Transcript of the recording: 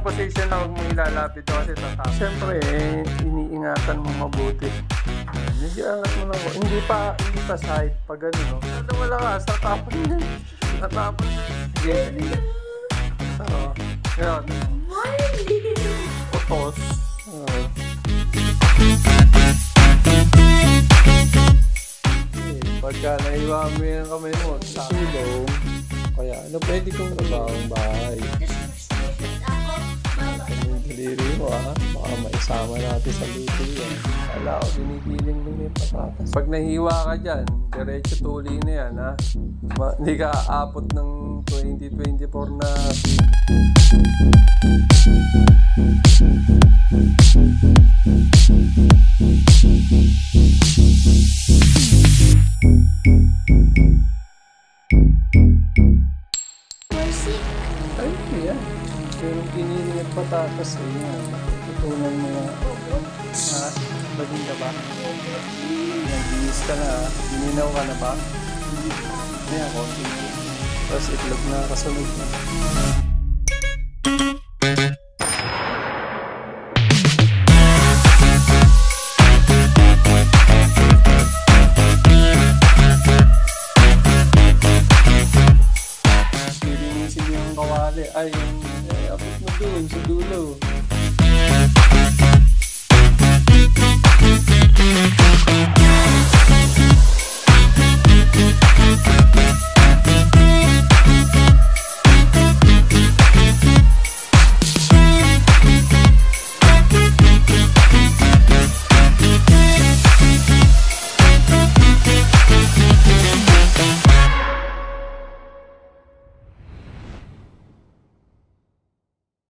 position na huwag mong ilalapit kasi tatapos. Siyempre, iniingatan mo mabuti. Medyo angat mo lang ako. Hindi pa side. Pag gano'n, no? Ano wala ka? Tatapos na. Tatapos na. Sige. Oo. Yan. Putos. Pagka naiwa mo yung kamay mo, sulong. Kaya ano pwede kong trabahong bahay? Yung daliri mo baka maisama natin sa luto yan. Wala ko, binigiling mo yung patatas. Pag nahiwa ka dyan, diretso tuli na yan ha. Hindi ka aabot ng 2024 na. Ay, yan. Pero kiniling at patatas eh. Tutunan mo na. Ha? Baging ka ba? Nag-iis ka na ha? Gininaw ka na ba? Hindi ako. Tapos itlog na kasunod na. Ay, abot mo doon sa dulo.